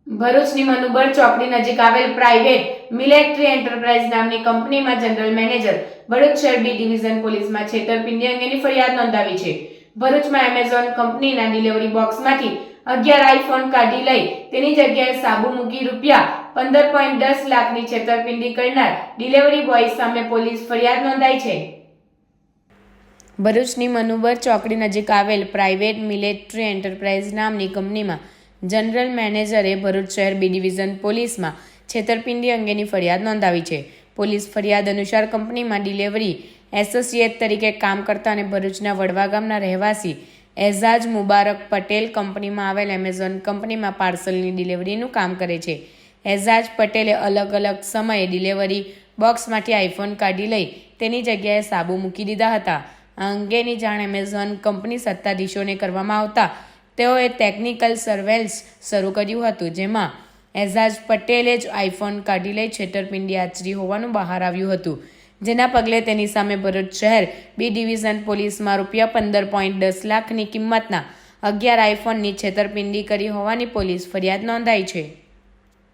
ભરૂચની મનુબર ચોકડી નજીક આવેલ પ્રાઇવેટ મિલિટરી એન્ટરપ્રાઇઝ નામની કંપનીમાં જનરલ મેનેજર ભરૂચ શહેર બી ડિવિઝન પોલીસમાં છેતરપિંડી અંગેની ફરિયાદ નોંધાવી છે। ભરૂચમાં એમેઝોન કંપનીના ડિલિવરી બોક્સમાંથી 11 આઈફોન કાઢી લઈ તેની જગ્યાએ સાબુ મૂકી ₹15.10 લાખની છેતરપિંડી કરનાર ડિલિવરી બોય સામે પોલીસ ફરિયાદ નોંધાઈ છે। ભરૂચની મનુબર ચોકડી નજીક આવેલ પ્રાઇવેટ મિલિટરી એન્ટરપ્રાઇઝ નામની કંપનીમાં જનરલ મેનેજરે ભરૂચ શહેર બી ડિવિઝન પોલીસમાં છેતરપિંડી અંગેની ફરિયાદ નોંધાવી છે। પોલીસ ફરિયાદ અનુસાર કંપનીમાં ડિલિવરી એસોસિએટ તરીકે કામ કરતા અને ભરૂચના વડવા ગામના રહેવાસી એઝાજ મુબારક પટેલ કંપનીમાં આવેલ એમેઝોન કંપનીમાં પાર્સલની ડિલિવરીનું કામ કરે છે। એઝાજ પટેલે અલગ અલગ સમયે ડિલિવરી બોક્સમાંથી આઈફોન કાઢી લઈ તેની જગ્યાએ સાબુ મૂકી દીધા હતા। આ અંગેની જાણ એમેઝોન કંપની સત્તાધીશોને કરવામાં આવતા તેઓએ ટેકનિકલ સર્વેલન્સ શરૂ કર્યું હતું, જેમાં એઝાજ પટેલે જ આઈફોન કાઢી લઈ છેતરપિંડી આચરી હોવાનું બહાર આવ્યું હતું, જેના પગલે તેની સામે ભરૂચ શહેર બી ડિવિઝન પોલીસમાં ₹15.10 લાખની કિંમતના 11 આઈફોનની છેતરપિંડી કરી હોવાની પોલીસ ફરિયાદ નોંધાઈ છે।